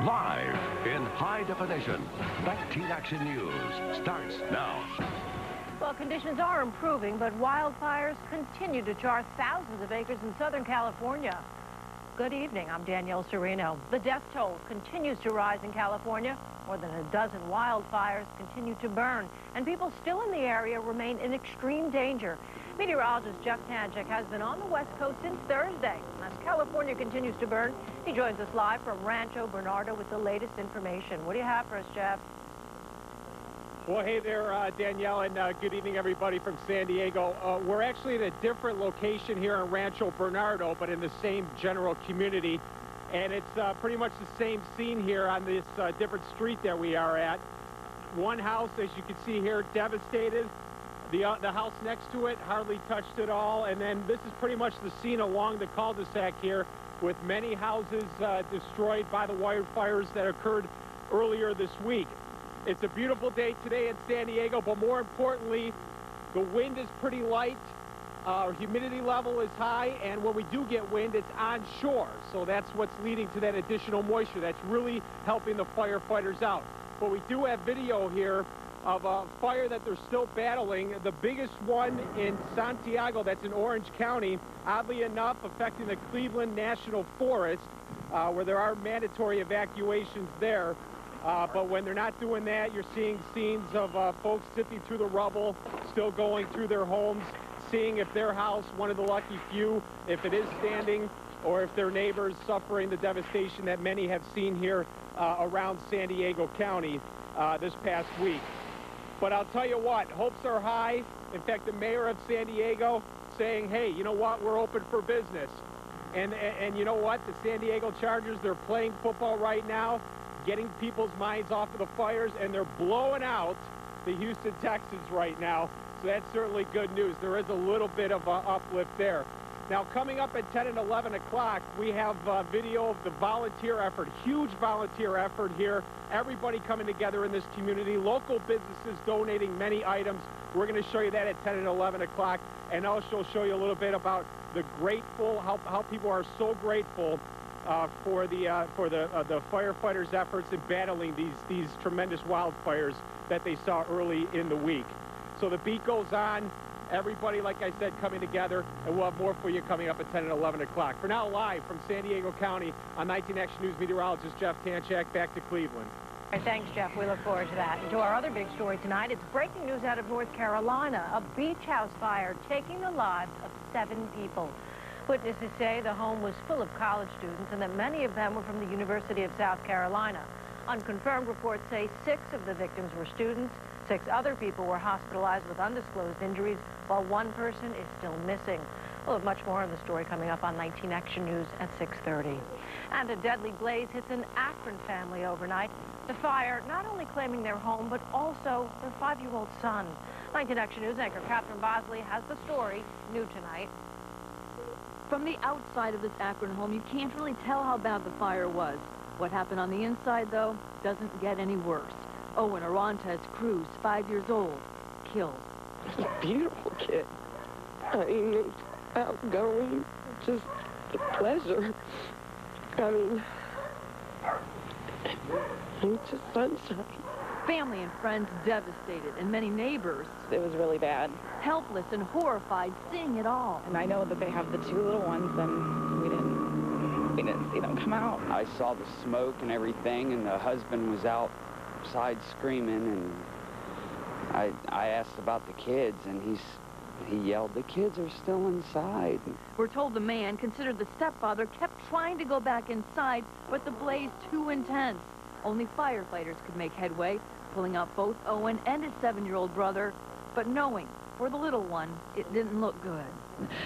Live in high definition, 19 Action News starts now. Well, conditions are improving, but wildfires continue to char thousands of acres in Southern California. Good evening, I'm Danielle Serino. The death toll continues to rise in California. More than a dozen wildfires continue to burn, and people still in the area remain in extreme danger. Meteorologist Jeff Tanchik has been on the West Coast since Thursday. As California continues to burn, he joins us live from Rancho Bernardo with the latest information. What do you have for us, Jeff? Well, hey there, Danielle, and good evening, everybody from San Diego. We're actually at a different location here in Rancho Bernardo, but in the same general community. And it's pretty much the same scene here on this different street that we are at. One house, as you can see here, devastated. The house next to it hardly touched at all. And then this is pretty much the scene along the cul-de-sac here, with many houses destroyed by the wildfires that occurred earlier this week. It's a beautiful day today in San Diego, but more importantly, the wind is pretty light. Humidity level is high, and when we do get wind, it's onshore. So that's what's leading to that additional moisture. That's really helping the firefighters out. But we do have video here of a fire that they're still battling. The biggest one in Santiago, that's in Orange County, oddly enough, affecting the Cleveland National Forest, where there are mandatory evacuations there. But when they're not doing that, you're seeing scenes of folks sifting through the rubble, still going through their homes, seeing if their house, one of the lucky few, if it is standing, or if their neighbors suffering the devastation that many have seen here around San Diego County this past week. But I'll tell you what, hopes are high. In fact, the mayor of San Diego saying, hey, you know what, we're open for business. And you know what, the San Diego Chargers, they're playing football right now, getting people's minds off of the fires, and they're blowing out the Houston Texans right now. So that's certainly good news. There is a little bit of an uplift there. Now, coming up at 10 and 11 o'clock, we have video of the volunteer effort, huge volunteer effort here. Everybody coming together in this community, local businesses donating many items. We're going to show you that at 10 and 11 o'clock, and also show you a little bit about the grateful, how people are so grateful for the firefighters' efforts in battling these tremendous wildfires that they saw early in the week. So the beat goes on. Everybody, like I said, coming together, and we'll have more for you coming up at 10 and 11 o'clock. For now, live from San Diego County, on 19 Action News meteorologist Jeff Tanchik, back to Cleveland. All right, thanks, Jeff. We look forward to that. And to our other big story tonight, it's breaking news out of North Carolina. A beach house fire taking the lives of 7 people. Witnesses say the home was full of college students and that many of them were from the University of South Carolina. Unconfirmed reports say 6 of the victims were students. 6 other people were hospitalized with undisclosed injuries, while 1 person is still missing. We'll have much more on the story coming up on 19 Action News at 6:30. And a deadly blaze hits an Akron family overnight. The fire not only claiming their home, but also their 5-year-old son. 19 Action News anchor Catherine Bosley has the story new tonight. From the outside of this Akron home, you can't really tell how bad the fire was. What happened on the inside, though, doesn't get any worse. Owen Arantes Cruz, 5 years old, killed. He's a beautiful kid. I mean, outgoing, just a pleasure. I mean, he's just sunshine. Family and friends devastated, and many neighbors. It was really bad. Helpless and horrified, seeing it all. And I know that they have the 2 little ones, and we didn't see them come out. I saw the smoke and everything, and the husband was outside screaming, and I asked about the kids, and he yelled, "The kids are still inside." We're told the man, considered the stepfather, kept trying to go back inside, but the blaze too intense. Only firefighters could make headway, pulling out both Owen and his 7-year-old brother, but knowing for the little one, it didn't look good.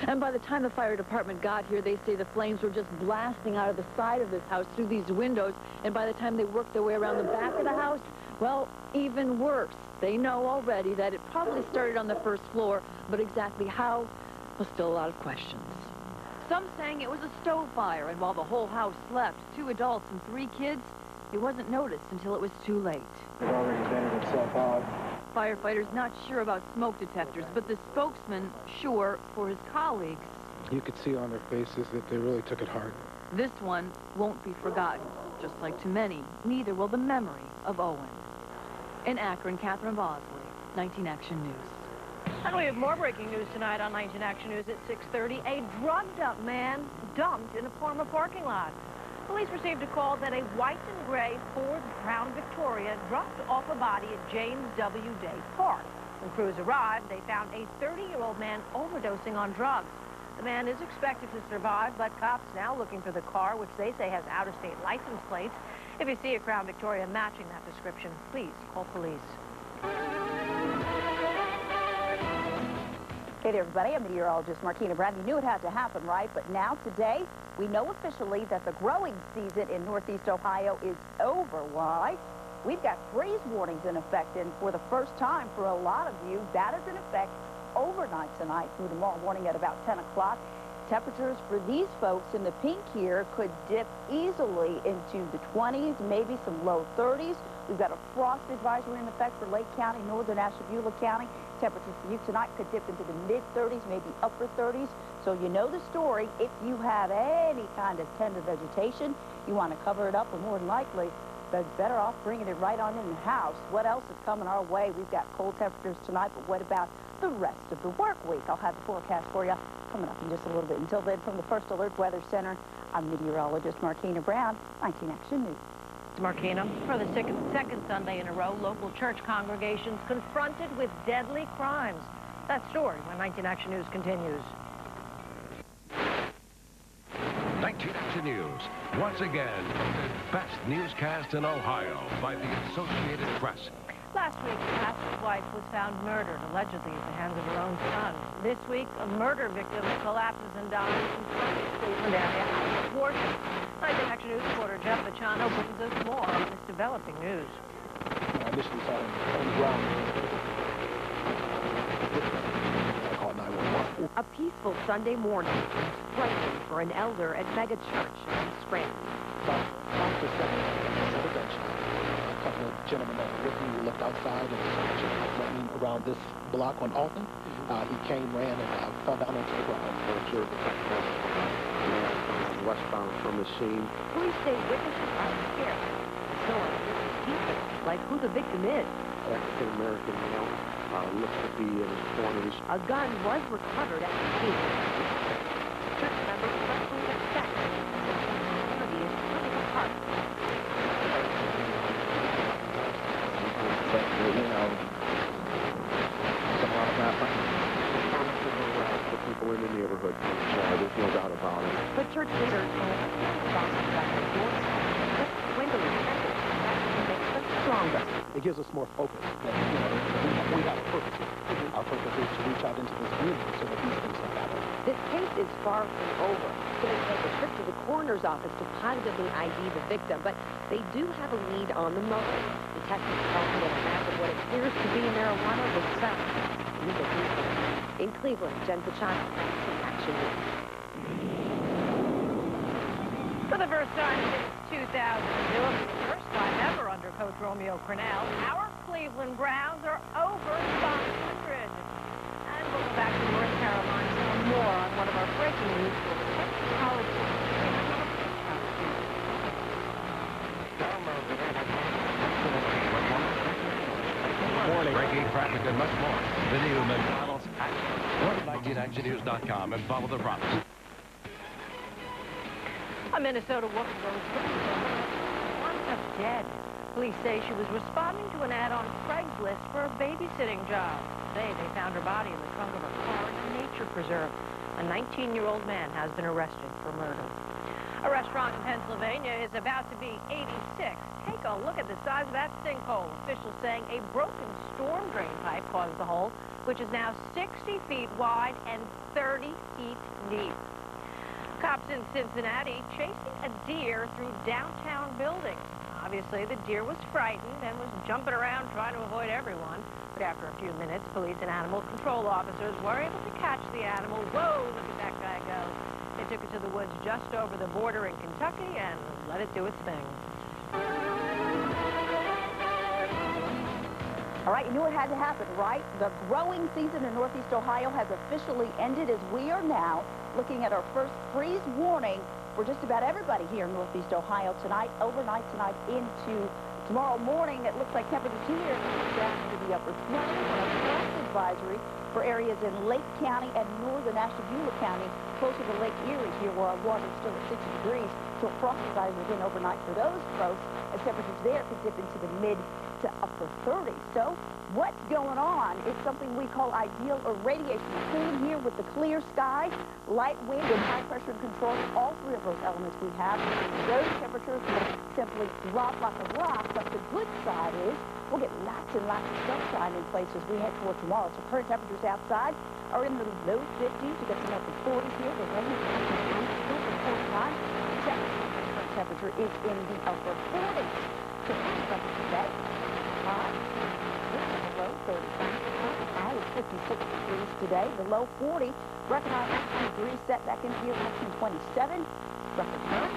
And by the time the fire department got here, they say the flames were just blasting out of the side of this house through these windows, and by the time they worked their way around the back of the house, well, even worse. They know already that it probably started on the first floor, but exactly how, well, still a lot of questions. Some saying it was a stove fire, and while the whole house slept, 2 adults and 3 kids, it wasn't noticed until it was too late. It already vented itself out. Firefighters not sure about smoke detectors, but the spokesman sure for his colleagues. You could see on their faces that they really took it hard. This one won't be forgotten. just like too many, neither will the memory of Owen. In Akron, Catherine Bosley, 19 Action News. And we have more breaking news tonight on 19 Action News at 6:30. A drugged-up man dumped in a former parking lot. Police received a call that a white and gray Ford Crown Victoria dropped off a body at James W. Day Park. When crews arrived, they found a 30-year-old man overdosing on drugs. The man is expected to survive, but cops now looking for the car, which they say has out-of-state license plates. If you see a Crown Victoria matching that description, please call police. Hey there, everybody. I'm meteorologist Martina Brown. You knew it had to happen, right? But now, today, we know officially that the growing season in Northeast Ohio is over. Why? We've got freeze warnings in effect, and for the first time for a lot of you, that is in effect overnight tonight through tomorrow morning at about 10 o'clock. Temperatures for these folks in the pink here could dip easily into the 20s, maybe some low 30s. We've got a frost advisory in effect for Lake County, northern Ashtabula County. Temperatures for you tonight could dip into the mid-30s, maybe upper 30s. So you know the story. If you have any kind of tender vegetation, you want to cover it up, or more than likely, but better off bringing it right on in the house. What else is coming our way? We've got cold temperatures tonight, but what about the rest of the work week? I'll have the forecast for you coming up in just a little bit. Until then, from the First Alert Weather Center, I'm meteorologist Martina Brown, 19 Action News. Martina, for the second Sunday in a row, local church congregations confronted with deadly crimes. That story when 19 Action News continues. 19 Action News, once again, voted best newscast in Ohio by the Associated Press. Last week, the pastor's wife was found murdered, allegedly at the hands of her own son. This week, a murder victim collapses and dies in the Cleveland area out of abortion. 19 Action News reporter Jeff Vachano brings us more on this developing news. I initially saw him on the ground. I called 911. A peaceful Sunday morning, frightening for an elder at Mega Church in Scranton. About 5 to 7, I said a gunshot. A couple of gentlemen that were with me, we looked outside and running around this block on Alton. He came, ran, and fell down onto the ground. Westbound from the scene. Police say witnesses are scared. So are people, like who the victim is. African-American male, looks to be in his 20s. A gun was recovered at the scene. Church members suddenly expect the community is coming apart. But, you know, somehow it happened. The people in the neighborhood, there's no doubt about it. But church leaders stronger. It gives us more focus. That, you know, we have a purpose. Our purpose is to reach out into this community so that these things don't happen. This case is far from over. It's going to take a trip to the coroner's office to positively ID the victim, but they do have a lead on the motive. Detectives tell me that a map of what appears to be marijuana was found. In Cleveland, Jen Pachano, Action News. For the first time since 2002, and for the first time ever under Coach Romeo Crennel, our Cleveland Browns are over 500. And we'll go back to North Carolina for more on one of our breaking news college. Breaking traffic and much more. The new McDonald's Action. Go to 19actionnews.com and follow the promise. A Minnesota woman goes wound up dead. Police say she was responding to an ad on Craigslist for a babysitting job. Today, they found her body in the trunk of her car in a nature preserve. A 19-year-old man has been arrested for murder. A restaurant in Pennsylvania is about to be 86. Take a look at the size of that sinkhole. Officials saying a broken storm drain pipe caused the hole, which is now 60 feet wide and 30 feet deep. Cops in Cincinnati chasing a deer through downtown buildings. Obviously, the deer was frightened and was jumping around trying to avoid everyone. But after a few minutes, police and animal control officers were able to catch the animal. Whoa, look at that guy go. They took it to the woods just over the border in Kentucky and let it do its thing. All right, you knew it had to happen, right? The growing season in Northeast Ohio has officially ended as we are now looking at our first freeze warning for just about everybody here in Northeast Ohio tonight, overnight tonight into tomorrow morning. It looks like temperatures here down to the upper 20s. And a frost advisory for areas in Lake County and northern Ashtabula County, closer to Lake Erie here, where our water is still at 60 degrees. So a frost advisory again overnight for those folks, as temperatures there could dip into the mid to upper 30s. So what's going on is something we call ideal irradiation. Including here with the clear sky, light wind, and high pressure control, all three of those elements we have. Those temperatures will simply drop like a rock, but the good side is we'll get lots and lots of sunshine in places we head toward tomorrow. So current temperatures outside are in the low 50s. You get some upper 40s here. The rain is 49. Current temperature is in the upper 40s. So today, the low 35. High is 56 degrees today. The low 40. Recognize 19 degrees set back into here, 1927. Record current.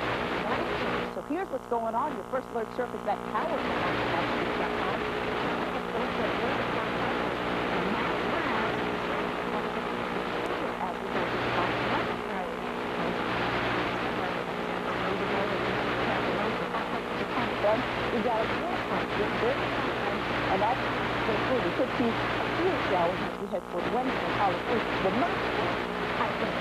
So here's what's going on. Your first alert surface that power we got a and that's we could see a few showers as we head toward Wednesday. The most I think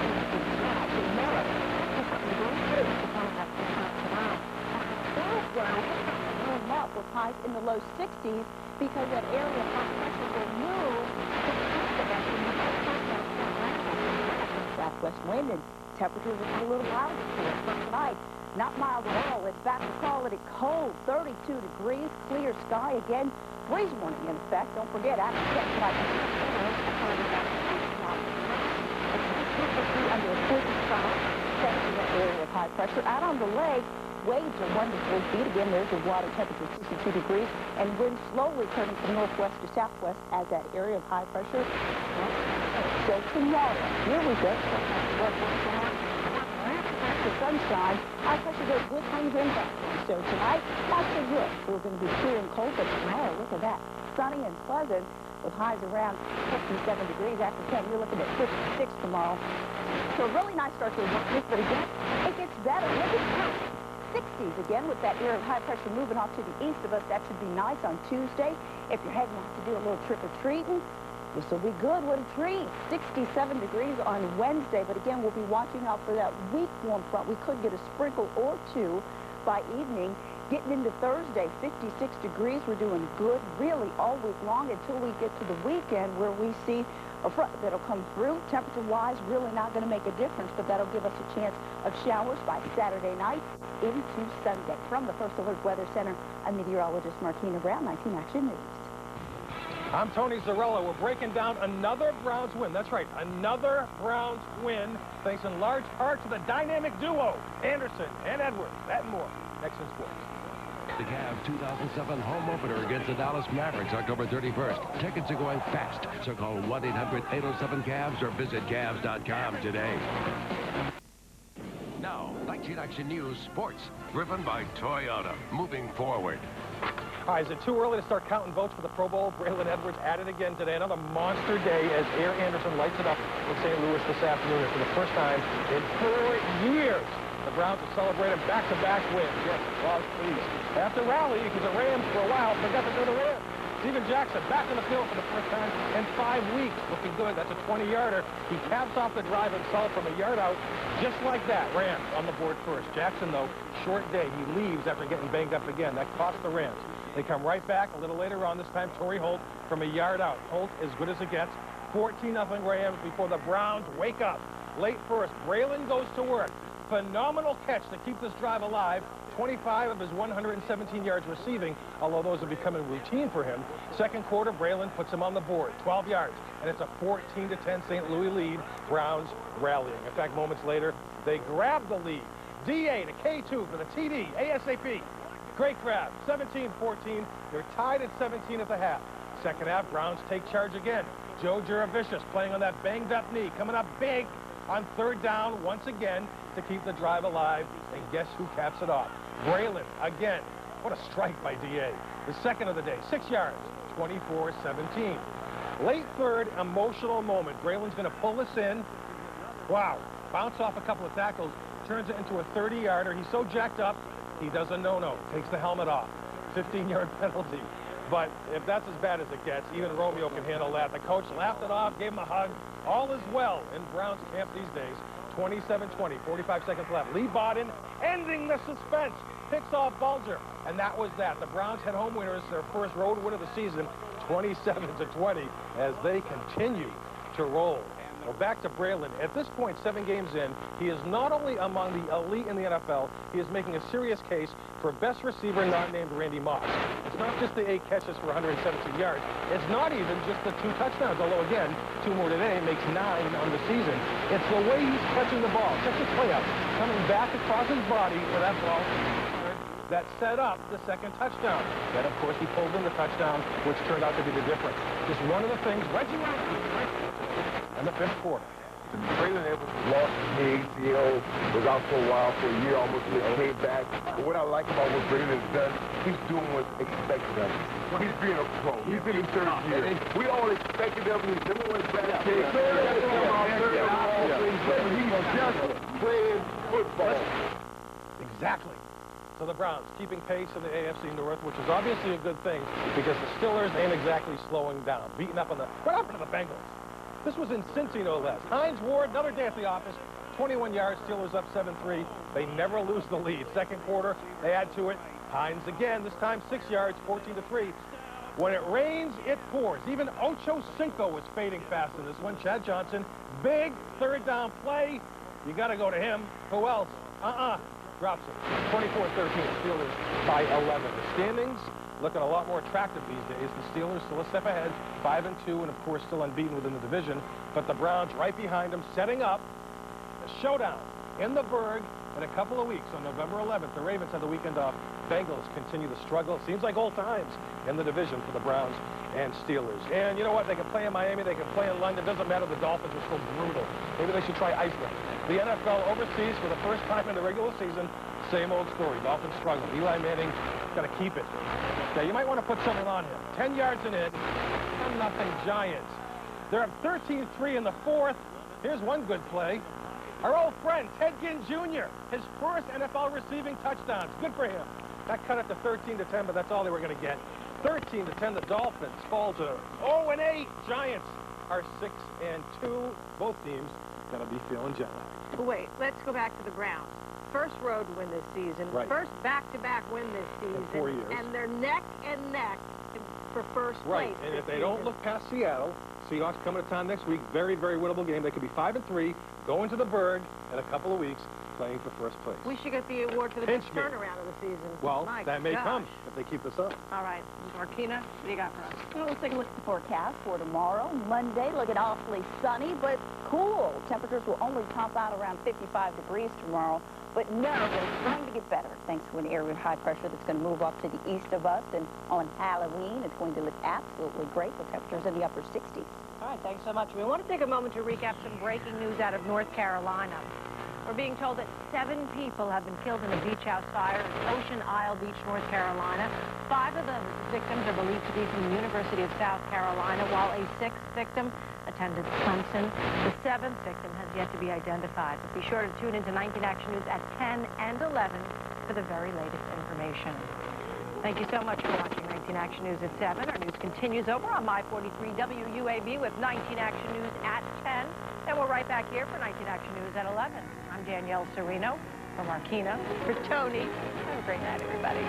warm up with highs in the low 60s because that area of high pressure will move to southwest wind, and temperatures are a little mild for tonight. Not mild at all. In fact, we're calling it cold. 32 degrees, clear sky again. Breeze warning in effect. Don't forget, after that tonight, under a 45 area of high pressure. Out on the lake, waves are 1 to 4 feet. Again, there's the water temperature, 62 degrees, and wind slowly turning from northwest to southwest as that area of high pressure. So tomorrow, here we go. The sunshine, high pressure goes good things in back. So tonight, not so good. We're going to be clear and cold, but tomorrow, look at that. Sunny and pleasant with highs around 57 degrees. After 10, you're looking at 56 tomorrow. So a really nice start to the week, but again, it gets better. Look at that. 60s again with that area of high pressure moving off to the east of us. That should be nice on Tuesday. If you're heading out to do a little trick-or-treating, this will be good. What a treat. 67 degrees on Wednesday. But again, we'll be watching out for that weak warm front. We could get a sprinkle or two by evening. Getting into Thursday, 56 degrees. We're doing good really all week long until we get to the weekend where we see a front that'll come through. Temperature-wise, really not going to make a difference, but that'll give us a chance of showers by Saturday night into Sunday. From the First Alert Weather Center, I'm meteorologist Martina Brown, 19 Action News. I'm Tony Zarella. We're breaking down another Browns win. That's right, another Browns win, thanks in large part to the dynamic duo, Anderson and Edwards. That and more, next in sports. The Cavs 2007 home opener against the Dallas Mavericks, October 31st. Tickets are going fast, so call 1-800-807-CAVS or visit Cavs.com today. Now, 19 Action News Sports, driven by Toyota, moving forward. All right, is it too early to start counting votes for the Pro Bowl? Braylon Edwards at it again today. Another monster day as Air Anderson lights it up in St. Louis this afternoon. And for the first time in 4 years, the Browns are celebrating back-to-back wins. Yes, applause, please. After rallying, because the Rams for a while forgot to do the Rams. Steven Jackson back in the field for the first time in 5 weeks. Looking good. That's a 20-yarder. He caps off the drive himself from a yard out. Just like that, Rams on the board first. Jackson, though, short day. He leaves after getting banged up again. That cost the Rams. They come right back a little later on, this time Torrey Holt from a yard out. Holt as good as it gets. 14-0 Rams before the Browns wake up. Late first, Braylon goes to work. Phenomenal catch to keep this drive alive. 25 of his 117 yards receiving, although those are becoming routine for him. Second quarter, Braylon puts him on the board, 12 yards, and it's a 14-10 St. Louis lead. Browns rallying. In fact, moments later, they grab the lead. DA to K2 for the TD, ASAP. Great grab, 17-14. They're tied at 17 at the half. Second half, Browns take charge again. Joe Juravicius playing on that banged-up knee, coming up big on third down once again to keep the drive alive. And guess who caps it off? Braylon again. What a strike by DA. The second of the day, 6 yards, 24-17. Late third, emotional moment. Braylon's going to pull this in. Wow. Bounce off a couple of tackles. turns it into a 30-yarder. He's so jacked up, he does a no-no, takes the helmet off. 15-yard penalty. But if that's as bad as it gets, even Romeo can handle that. The coach laughed it off, gave him a hug. All is well in Browns camp these days. 27-20, 45 seconds left. Lee Bodden ending the suspense. Picks off Bulger. And that was that. The Browns head home winners, their first road win of the season, 27-20, as they continue to roll. Well, back to Braylon. At this point, 7 games in, he is not only among the elite in the NFL, he is making a serious case for best receiver not named Randy Moss. It's not just the 8 catches for 117 yards. It's not even just the 2 touchdowns, although, again, 2 more today makes 9 on the season. It's the way he's catching the ball. Check this play out. Coming back across his body for that ball that set up the 2nd touchdown. Then, of course, he pulled in the touchdown, which turned out to be the difference. Just one of the things Reggie in the 5th quarter. Braylon Edwards lost the ACL, was out for a while, for a year almost, came back. But what I like about what Braylon has done, he's doing what's expected of him. He's being a pro. He's in his 3rd year. We all expected of him. He's doing bad. He's just playing football. Exactly. So the Browns keeping pace in the AFC North, which is obviously a good thing because the Steelers ain't exactly slowing down. Beating up on the... What happened to the Bengals? This was in Cincy, no less. Hines Ward, another day at the office. 21 yards, Steelers up 7-3. They never lose the lead. 2nd quarter, they add to it. Hines again, this time 6 yards, 14-3. When it rains, it pours. Even Ocho Cinco was fading fast in this one. Chad Johnson, big 3rd down play. You got to go to him. Who else? Drops it. 24-13, Steelers by 11. The standings looking a lot more attractive these days. The Steelers still a step ahead, 5-2, and of course still unbeaten within the division. But the Browns right behind them, setting up a showdown in the Berg in a couple of weeks on November 11th. The Ravens had the weekend off. Bengals continue to struggle. It seems like old times in the division for the Browns and Steelers. And you know what? They can play in Miami. They can play in London. It doesn't matter. The Dolphins are so brutal. Maybe they should try Iceland. The NFL overseas for the first time in the regular season. Same old story. Dolphins struggle. Eli Manning got to keep it. Now, you might want to put something on him. 10 yards in it. 10-0 Giants. They're up 13-3 in the 4th. Here's one good play. Our old friend, Ted Ginn Jr., his first NFL receiving touchdowns. Good for him. That cut it to 13-10, but that's all they were going to get. 13-10, the Dolphins fall to 0-8. Giants are 6-2. Both teams going to be feeling jet lag. Wait, let's go back to the Browns. First road win this season. Right. First back-to-back win this season. In 4 years. And they're neck and neck for first place. Right, and if they don't look past Seattle, Seahawks coming to town next week, very, very winnable game. They could be 5-3, go into the Berg in a couple of weeks, playing for first place. We should get the award for the best turnaround of the season. Well, My that may gosh. come if they keep this up. All right, Marquina, what do you got for us? Well, let's take a look at the forecast for tomorrow. Monday, looking awfully sunny, but cool. Temperatures will only top out around 55 degrees tomorrow. But no, it's going to get better thanks to an area of high pressure that's going to move off to the east of us. And on Halloween, it's going to look absolutely great with temperatures in the upper 60s. All right, thanks so much. We want to take a moment to recap some breaking news out of North Carolina. We're being told that 7 people have been killed in a beach house fire in Ocean Isle Beach, North Carolina. 5 of the victims are believed to be from the University of South Carolina, while a 6th victim attended Clemson. The 7th victim has yet to be identified. But be sure to tune into 19 Action News at 10 and 11 for the very latest information. Thank you so much for watching 19 Action News at 7. Our news continues over on My 43 WUAB with 19 Action News at 10. And we're right back here for 19 Action News at 11. I'm Danielle Serino for Marquina, for Tony. Have a great night, everybody.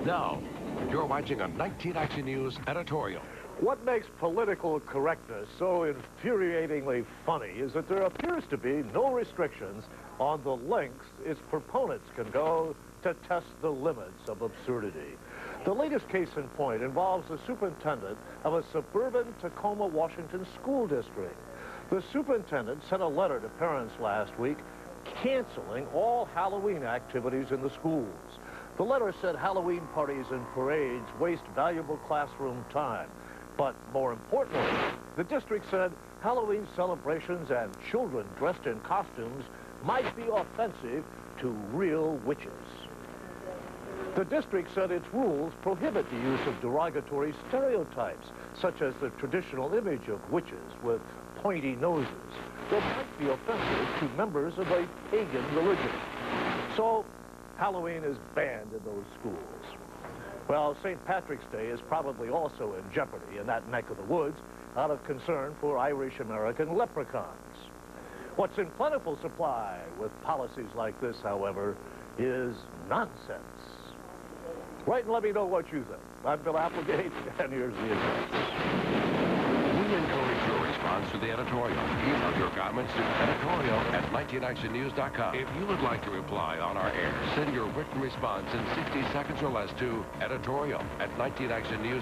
Now, you're watching a 19 Action News editorial. What makes political correctness so infuriatingly funny is that there appears to be no restrictions on the lengths its proponents can go to test the limits of absurdity. The latest case in point involves the superintendent of a suburban Tacoma, Washington school district. The superintendent sent a letter to parents last week canceling all Halloween activities in the schools. The letter said Halloween parties and parades waste valuable classroom time. But more importantly, the district said Halloween celebrations and children dressed in costumes might be offensive to real witches. The district said its rules prohibit the use of derogatory stereotypes, such as the traditional image of witches with pointy noses, that might be offensive to members of a pagan religion. So, Halloween is banned in those schools. Well, St. Patrick's Day is probably also in jeopardy in that neck of the woods, out of concern for Irish-American leprechauns. What's in plentiful supply with policies like this, however, is nonsense. Write and let me know what you think. I'm Bill Applegate, and here's the address. We encourage your response to the editorial. Email your comments to editorial@19actionnews.com. If you would like to reply on our air, send your written response in 60 seconds or less to editorial@19actionnews.com.